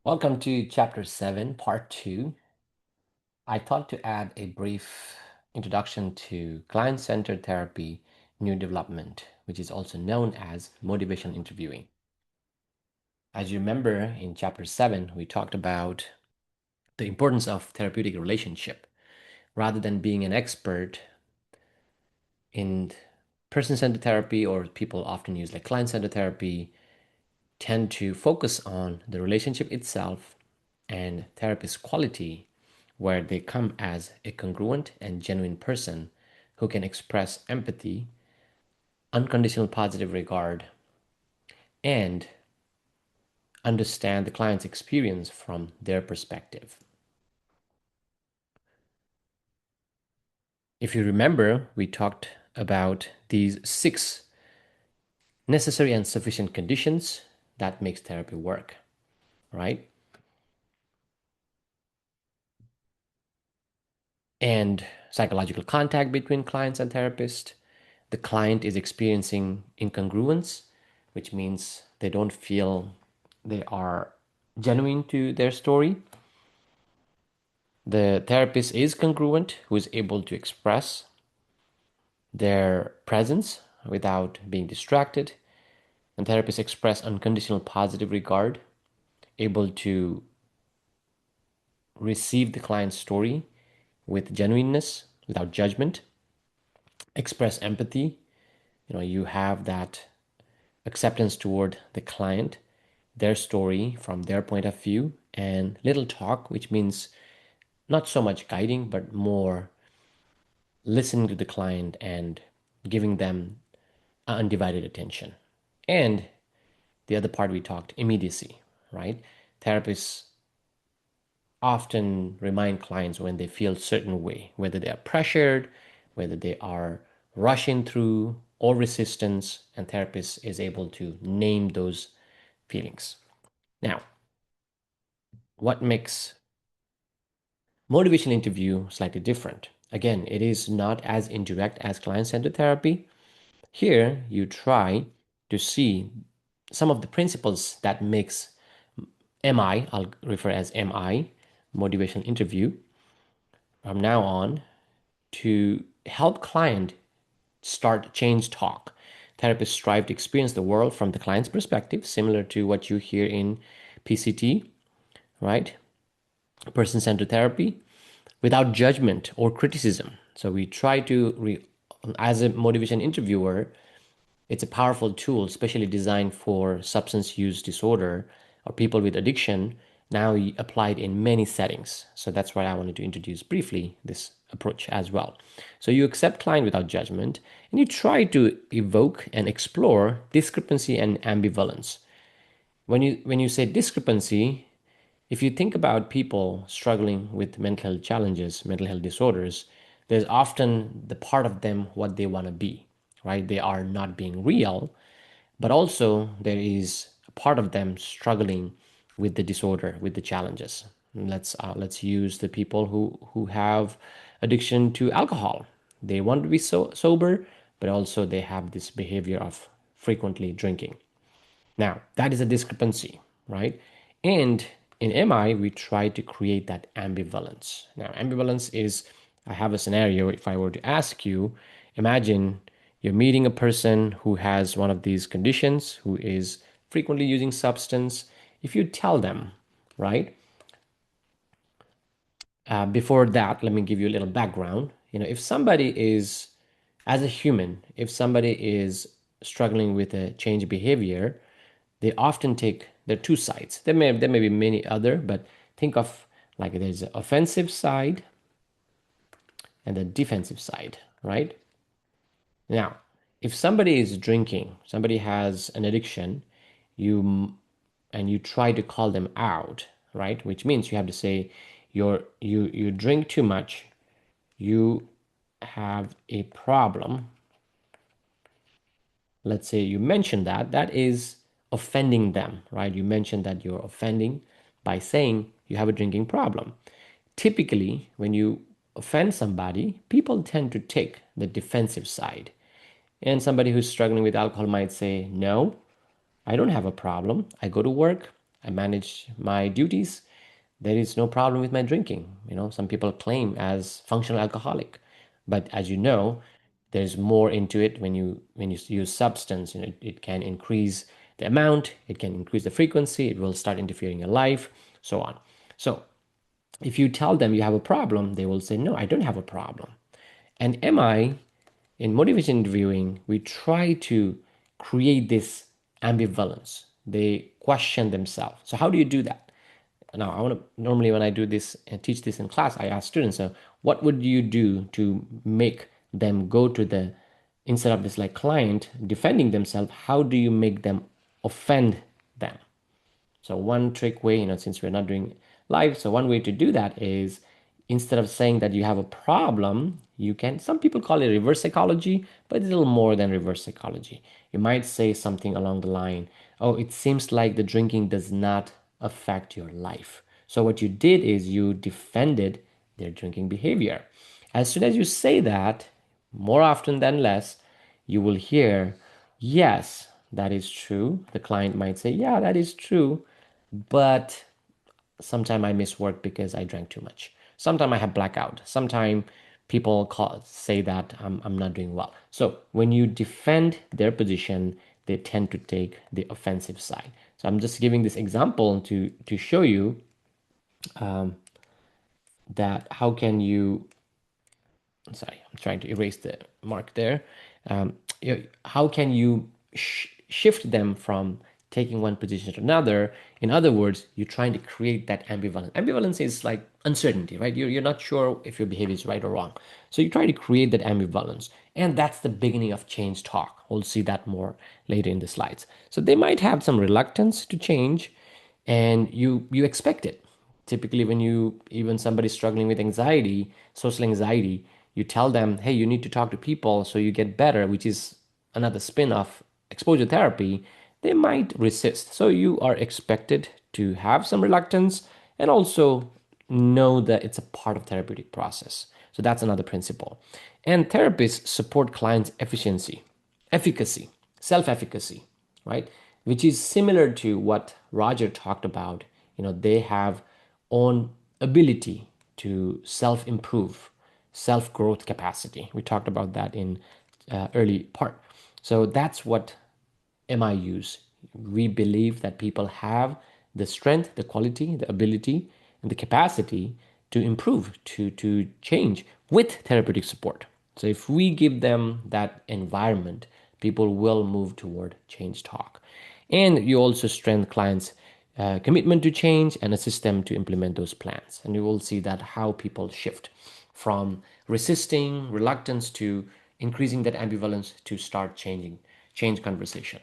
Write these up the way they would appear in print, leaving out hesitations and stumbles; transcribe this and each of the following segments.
Welcome to Chapter 7, Part 2. I thought to add a brief introduction to client-centered therapy new development, which is also known as motivational interviewing. As you remember, in Chapter 7, we talked about the importance of therapeutic relationship. Rather than being an expert in person-centered therapy, or people often use like client-centered therapy, tend to focus on the relationship itself and therapist quality, where they come as a congruent and genuine person who can express empathy, unconditional positive regard, and understand the client's experience from their perspective. If you remember, we talked about these 6 necessary and sufficient conditions that makes therapy work, right? And psychological contact between clients and therapists. The client is experiencing incongruence, which means they don't feel they are genuine to their story. The therapist is congruent, who is able to express their presence without being distracted. And therapists express unconditional positive regard, able to receive the client's story with genuineness, without judgment, express empathy. You have that acceptance toward the client, their story from their point of view, and little talk, which means not so much guiding, but more listening to the client and giving them undivided attention. And the other part we talked, immediacy, right? Therapists often remind clients when they feel certain way, whether they are pressured, whether they are rushing through or resistance, and therapist is able to name those feelings. Now, what makes motivational interview slightly different? Again, it is not as indirect as client-centered therapy. Here, you try to see some of the principles that makes MI, I'll refer as MI, motivational interview, from now on to help client start change talk. Therapists strive to experience the world from the client's perspective, similar to what you hear in PCT, right? Person-centered therapy, without judgment or criticism. So we try to, as a motivation interviewer, it's a powerful tool, especially designed for substance use disorder or people with addiction, now applied in many settings. So that's why I wanted to introduce briefly this approach as well. So you accept client without judgment, and you try to evoke and explore discrepancy and ambivalence. When you say discrepancy, if you think about people struggling with mental health challenges, mental health disorders, there's often the part of them what they want to be, right? They are not being real, but also there is a part of them struggling with the disorder, with the challenges. Let's use the people who have addiction to alcohol. They want to be sober, but also they have this behavior of frequently drinking. Now, that is a discrepancy, right? And in MI, we try to create that ambivalence. Now, ambivalence is, I have a scenario. If I were to ask you, imagine you're meeting a person who has one of these conditions, who is frequently using substance. If you tell them, right? Before that, let me give you a little background. If somebody is, as a human, if somebody is struggling with a change behavior, they often take there are 2 sides. There may be many other, but think of like there's an offensive side and a defensive side, right? Now, if somebody is drinking, somebody has an addiction, you try to call them out, right? Which means you have to say you drink too much, you have a problem. Let's say you mention that is offending them, right? You mentioned that you're offending by saying you have a drinking problem. Typically, when you offend somebody, people tend to take the defensive side. And somebody who's struggling with alcohol might say, no, I don't have a problem. I go to work, I manage my duties. There is no problem with my drinking. Some people claim as functional alcoholic, but as you know, there's more into it when you use substance. It can increase the amount, it can increase the frequency, it will start interfering in your life, so on. So if you tell them you have a problem, they will say, no, I don't have a problem. And MI, in motivation interviewing, we try to create this ambivalence. They question themselves. So how do you do that? Now, I want to normally when I do this and teach this in class, I ask students, so what would you do to make them go to the instead of this like client defending themselves, how do you make them offend them? So one trick way, since we're not doing live, so one way to do that is instead of saying that you have a problem, you can, some people call it reverse psychology, but it's a little more than reverse psychology. You might say something along the line, oh, it seems like the drinking does not affect your life. So what you did is you defended their drinking behavior. As soon as you say that, more often than less, you will hear, yes, that is true. The client might say, yeah, that is true, but sometimes I miss work because I drank too much. Sometimes I have blackout. Sometimes people say that I'm not doing well. So when you defend their position, they tend to take the offensive side. So I'm just giving this example to show you that how can you, sorry, I'm trying to erase the mark there. How can you shift them from taking one position to another? In other words, you're trying to create that ambivalence. Ambivalence is like uncertainty, right? You're not sure if your behavior is right or wrong. So you try to create that ambivalence. And that's the beginning of change talk. We'll see that more later in the slides. So they might have some reluctance to change, and you expect it. Typically, when you even somebody struggling with anxiety, social anxiety, you tell them, hey, you need to talk to people so you get better, which is another spin off exposure therapy, they might resist. So you are expected to have some reluctance and also know that it's a part of therapeutic process. So that's another principle. And therapists support clients' efficacy, self-efficacy, right? Which is similar to what Roger talked about. They have own ability to self-improve, self-growth capacity. We talked about that in early part. So that's what MI use. We believe that people have the strength, the quality, the ability, and the capacity to improve, to change with therapeutic support. So if we give them that environment, people will move toward change talk. And you also strengthen clients' commitment to change and assist them to implement those plans. And you will see that how people shift from resisting, reluctance to increasing that ambivalence to start change conversation.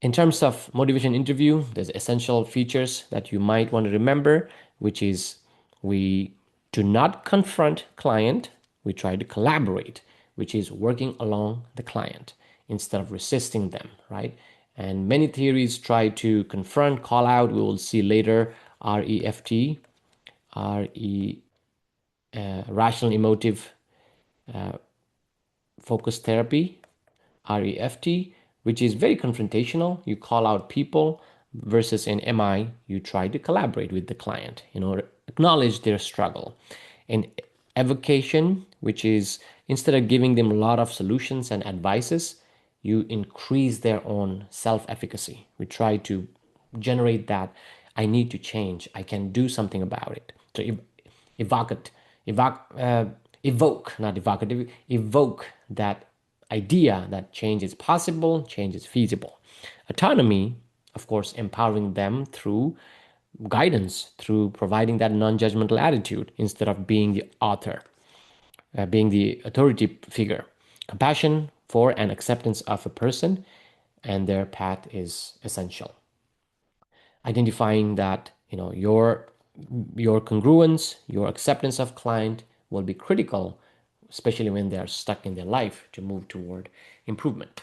In terms of motivation interview, there's essential features that you might want to remember, which is we do not confront client, we try to collaborate, which is working along the client instead of resisting them, right? And many theories try to confront, call out. We will see later REFT, RE, rational emotive focus therapy, REFT, which is very confrontational. You call out people versus in MI, you try to collaborate with the client, acknowledge their struggle. And evocation, which is instead of giving them a lot of solutions and advices, you increase their own self-efficacy. We try to generate that I need to change. I can do something about it. So evoke that idea that change is possible, change is feasible. Autonomy, of course, empowering them through guidance, through providing that non-judgmental attitude instead of being the author, being the authority figure. Compassion for and acceptance of a person and their path is essential. Identifying that your congruence, your acceptance of client will be critical, especially when they are stuck in their life, to move toward improvement.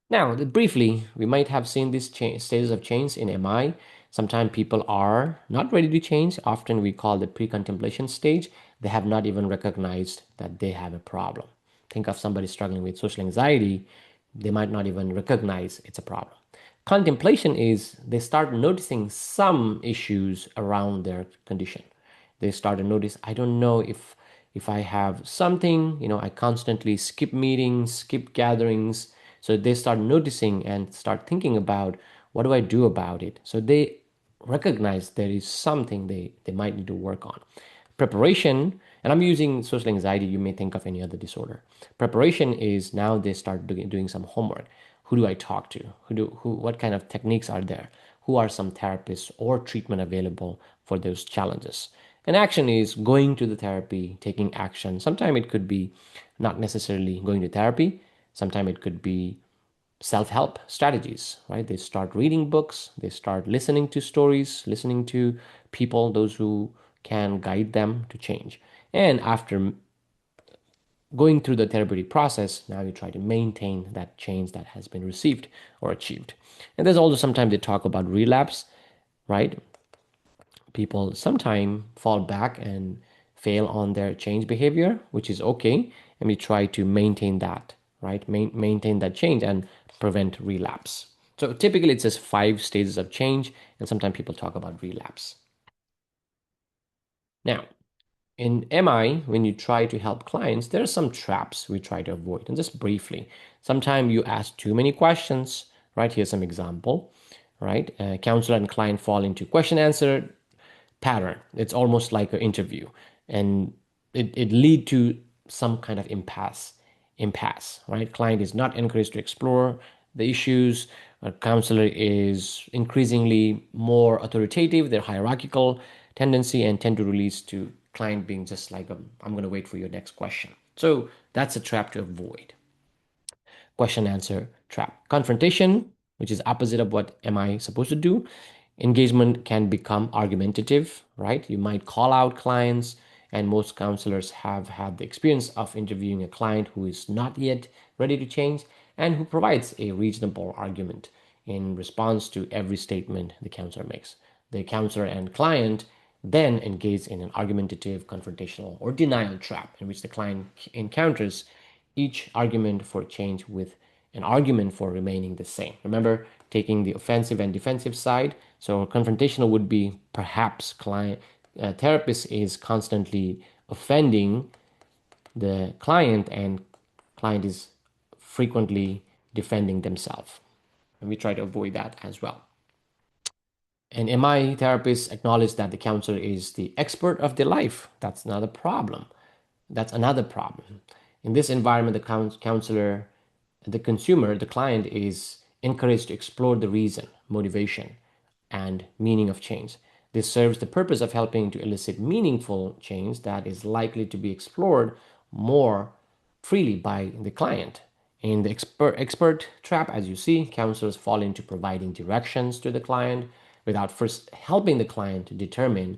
Now, briefly, we might have seen these stages of change in MI. Sometimes people are not ready to change. Often we call the pre-contemplation stage. They have not even recognized that they have a problem. Think of somebody struggling with social anxiety. They might not even recognize it's a problem. Contemplation is they start noticing some issues around their condition. They start to notice, I don't know if I have something, I constantly skip meetings, skip gatherings. So they start noticing and start thinking about what do I do about it. So they recognize there is something they might need to work on. Preparation, and I'm using social anxiety, you may think of any other disorder. Preparation is now they start doing some homework. Who do I talk to? What kind of techniques are there? Who are some therapists or treatment available for those challenges? And action is going to the therapy, taking action. Sometimes it could be not necessarily going to therapy. Sometimes it could be self-help strategies, right? They start reading books, they start listening to stories, listening to people, those who can guide them to change. And after going through the therapeutic process, now you try to maintain that change that has been received or achieved. And there's also sometimes they talk about relapse, right? People sometimes fall back and fail on their change behavior, which is okay. And we try to maintain that, right? Maintain that change and prevent relapse. So typically it's just 5 stages of change, and sometimes people talk about relapse. Now, in MI, when you try to help clients, there are some traps we try to avoid. And just briefly, sometimes you ask too many questions, right? Here's some example, right? Counselor and client fall into question answer pattern. It's almost like an interview, and it lead to some kind of impasse, right? Client is not encouraged to explore the issues. A counselor is increasingly more authoritative, their hierarchical tendency, and tend to release to client being just like, I'm going to wait for your next question. So that's a trap to avoid. Question answer trap. Confrontation, which is opposite of what am I supposed to do. Engagement can become argumentative, right? You might call out clients, and most counselors have had the experience of interviewing a client who is not yet ready to change and who provides a reasonable argument in response to every statement the counselor makes. The counselor and client then engage in an argumentative, confrontational, or denial trap in which the client encounters each argument for change with an argument for remaining the same. Remember, taking the offensive and defensive side. So confrontational would be perhaps client therapist is constantly offending the client, and client is frequently defending themselves. And we try to avoid that as well. And MI therapists acknowledge that the counselor is the expert of their life. That's not a problem. That's another problem. In this environment, the counselor, the consumer, the client is encouraged to explore the reason, motivation, and meaning of change. This serves the purpose of helping to elicit meaningful change that is likely to be explored more freely by the client. In the expert trap, as you see, counselors fall into providing directions to the client without first helping the client to determine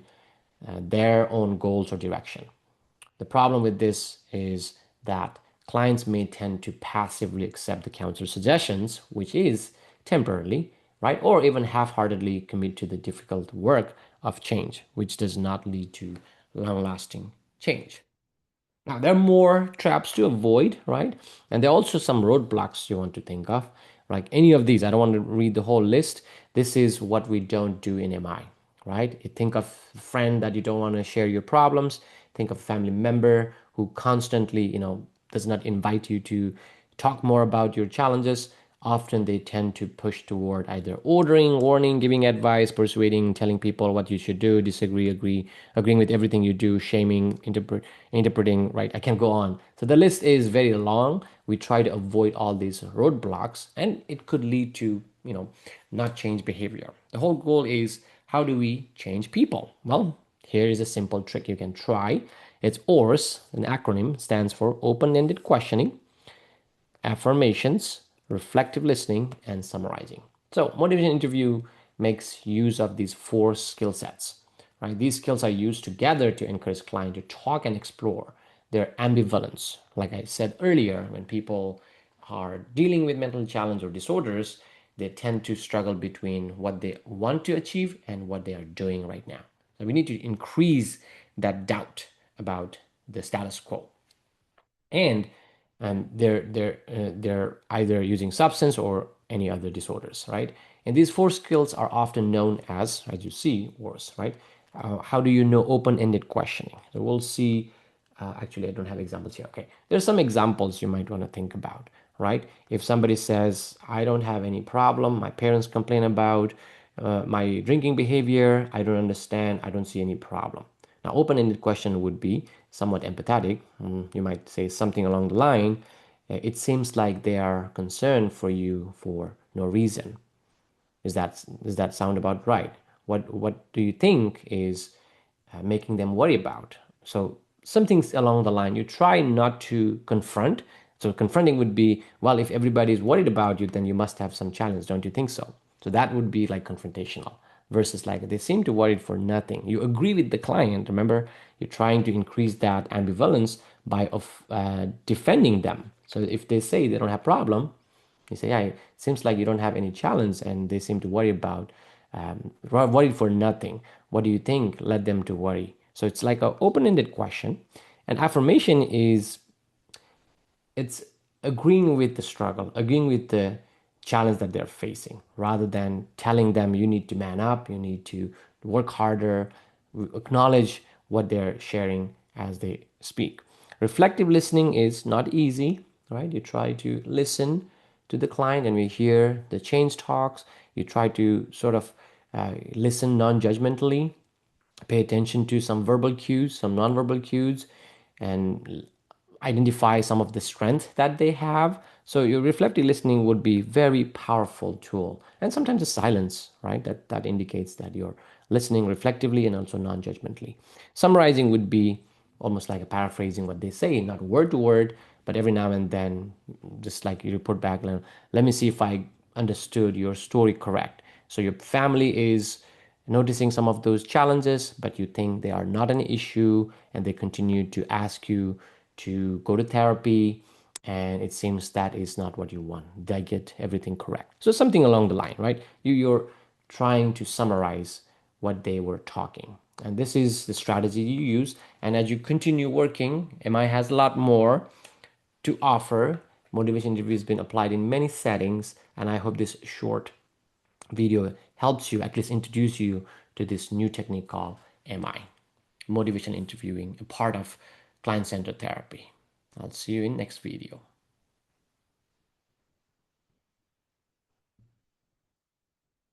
their own goals or direction. The problem with this is that clients may tend to passively accept the counselor's suggestions, which is temporarily, right? Or even half-heartedly commit to the difficult work of change, which does not lead to long-lasting change. Now, there are more traps to avoid, right? And there are also some roadblocks you want to think of. Like any of these, I don't want to read the whole list. This is what we don't do in MI, right? You think of a friend that you don't want to share your problems. Think of a family member who constantly, does not invite you to talk more about your challenges. Often they tend to push toward either ordering, warning, giving advice, persuading, telling people what you should do, disagree, agree, agreeing with everything you do, shaming, interpreting, right? I can go on. So the list is very long. We try to avoid all these roadblocks, and it could lead to, not change behavior. The whole goal is, how do we change people? Well, here is a simple trick you can try. It's ORS, an acronym, stands for open-ended questioning, affirmations, reflective listening, and summarizing. So, motivation interview makes use of these 4 skill sets. Right? These skills are used together to encourage client to talk and explore their ambivalence. Like I said earlier, when people are dealing with mental challenge or disorders, they tend to struggle between what they want to achieve and what they are doing right now. So we need to increase that doubt about the status quo. And they're either using substance or any other disorders, right? And these four skills are often known as you see, WORS, right? How do you know open-ended questioning? So we'll see. Actually, I don't have examples here. Okay, there's some examples you might want to think about, right? If somebody says, I don't have any problem, my parents complain about my drinking behavior, I don't understand, I don't see any problem. Now, open-ended question would be somewhat empathetic. You might say something along the line, it seems like they are concerned for you for no reason. Does that sound about right? What do you think is making them worry about? So something along the line. You try not to confront. So confronting would be, well, if everybody is worried about you, then you must have some challenge, don't you think so? So that would be like confrontational versus like they seem to worried for nothing. You agree with the client. Remember, you're trying to increase that ambivalence by defending them. So if they say they don't have problem, you say, yeah, it seems like you don't have any challenge and they seem to worry about, worried for nothing. What do you think led them to worry? So it's like an open-ended question. And affirmation is, it's agreeing with the struggle, agreeing with the challenge that they're facing, rather than telling them you need to man up, you need to work harder, acknowledge what they're sharing as they speak. Reflective listening is not easy, right? You try to listen to the client and we hear the change talks. You try to sort of listen non-judgmentally, pay attention to some verbal cues, some non-verbal cues, and identify some of the strength that they have. So your reflective listening would be very powerful tool. And sometimes the silence, right? That indicates that you're listening reflectively and also non-judgmentally. Summarizing would be almost like a paraphrasing what they say, not word to word, but every now and then, just like you report back, let me see if I understood your story correct. So your family is noticing some of those challenges, but you think they are not an issue, and they continue to ask you to go to therapy, and it seems that is not what you want. Did I get everything correct? So something along the line, right? You're trying to summarize what they were talking. And this is the strategy you use. And as you continue working, MI has a lot more to offer. Motivation interview has been applied in many settings, and I hope this short video helps you, at least introduce you to this new technique called MI, motivation interviewing, a part of client-centered therapy. I'll see you in next video.